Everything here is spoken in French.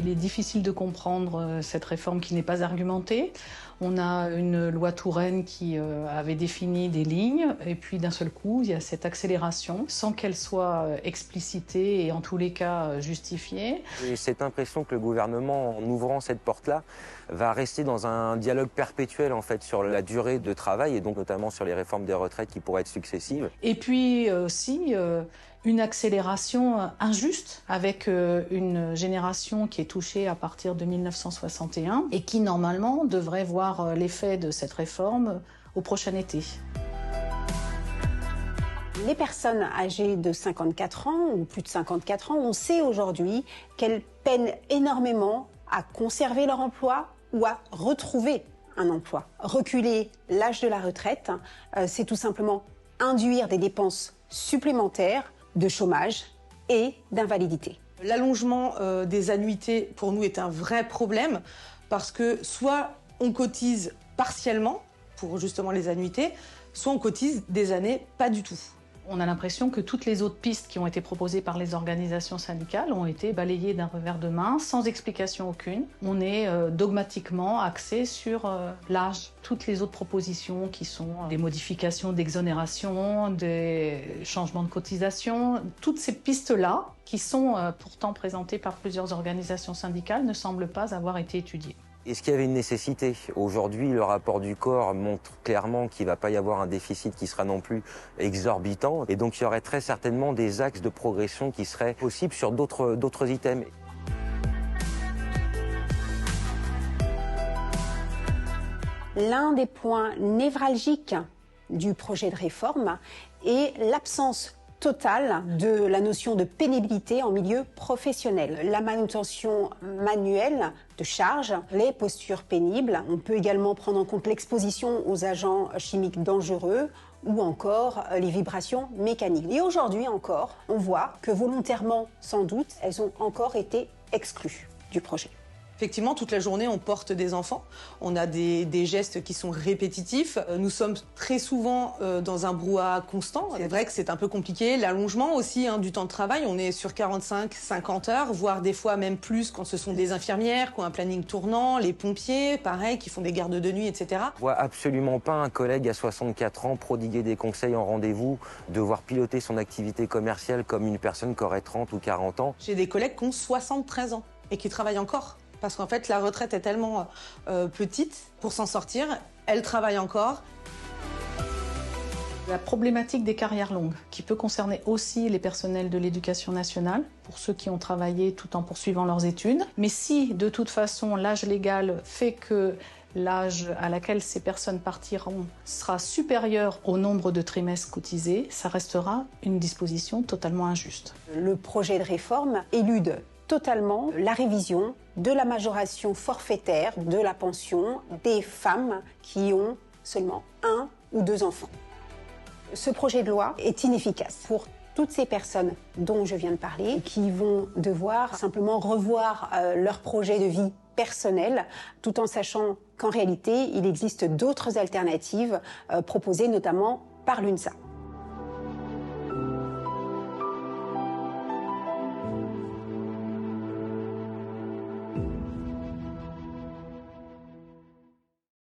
Il est difficile de comprendre cette réforme qui n'est pas argumentée. On a une loi Touraine qui avait défini des lignes et puis d'un seul coup, il y a cette accélération sans qu'elle soit explicitée et en tous les cas justifiée. J'ai cette impression que le gouvernement, en ouvrant cette porte-là, va rester dans un dialogue perpétuel en fait sur la durée de travail et donc notamment sur les réformes des retraites qui pourraient être successives. Et puis aussi une accélération injuste avec une génération qui est touchée à partir de 1961 et qui normalement devrait voir l'effet de cette réforme au prochain été. Les personnes âgées de 54 ans ou plus de 54 ans, on sait aujourd'hui qu'elles peinent énormément à conserver leur emploi ou à retrouver un emploi. Reculer l'âge de la retraite, c'est tout simplement induire des dépenses supplémentaires de chômage et d'invalidité. L'allongement des annuités, pour nous, est un vrai problème parce que soit on cotise partiellement pour justement les annuités, soit on cotise des années pas du tout. On a l'impression que toutes les autres pistes qui ont été proposées par les organisations syndicales ont été balayées d'un revers de main, sans explication aucune. On est dogmatiquement axé sur l'âge. Toutes les autres propositions qui sont des modifications d'exonération, des changements de cotisation, toutes ces pistes-là, qui sont pourtant présentées par plusieurs organisations syndicales, ne semblent pas avoir été étudiées. Est-ce qu'il y avait une nécessité? Aujourd'hui, le rapport du corps montre clairement qu'il ne va pas y avoir un déficit qui sera non plus exorbitant. Et donc, il y aurait très certainement des axes de progression qui seraient possibles sur d'autres items. L'un des points névralgiques du projet de réforme est l'absence totale de la notion de pénibilité en milieu professionnel. La manutention manuelle de charge, les postures pénibles. On peut également prendre en compte l'exposition aux agents chimiques dangereux ou encore les vibrations mécaniques. Et aujourd'hui encore, on voit que volontairement, sans doute, elles ont encore été exclues du projet. Effectivement, toute la journée, on porte des enfants. On a des gestes qui sont répétitifs. Nous sommes très souvent dans un brouhaha constant. C'est vrai que c'est un peu compliqué. L'allongement aussi du temps de travail, on est sur 45-50 heures, voire des fois même plus quand ce sont des infirmières qui ont un planning tournant, les pompiers, pareil, qui font des gardes de nuit, etc. Je vois absolument pas un collègue à 64 ans prodiguer des conseils en rendez-vous, devoir piloter son activité commerciale comme une personne qui aurait 30 ou 40 ans. J'ai des collègues qui ont 73 ans et qui travaillent encore. Parce qu'en fait, la retraite est tellement petite pour s'en sortir, elle travaille encore. La problématique des carrières longues, qui peut concerner aussi les personnels de l'éducation nationale, pour ceux qui ont travaillé tout en poursuivant leurs études. Mais si, de toute façon, l'âge légal fait que l'âge à laquelle ces personnes partiront sera supérieur au nombre de trimestres cotisés, ça restera une disposition totalement injuste. Le projet de réforme élude totalement la révision de la majoration forfaitaire de la pension des femmes qui ont seulement 1 ou 2 enfants. Ce projet de loi est inefficace pour toutes ces personnes dont je viens de parler, qui vont devoir simplement revoir leur projet de vie personnel, tout en sachant qu'en réalité, il existe d'autres alternatives proposées notamment par l'UNSA.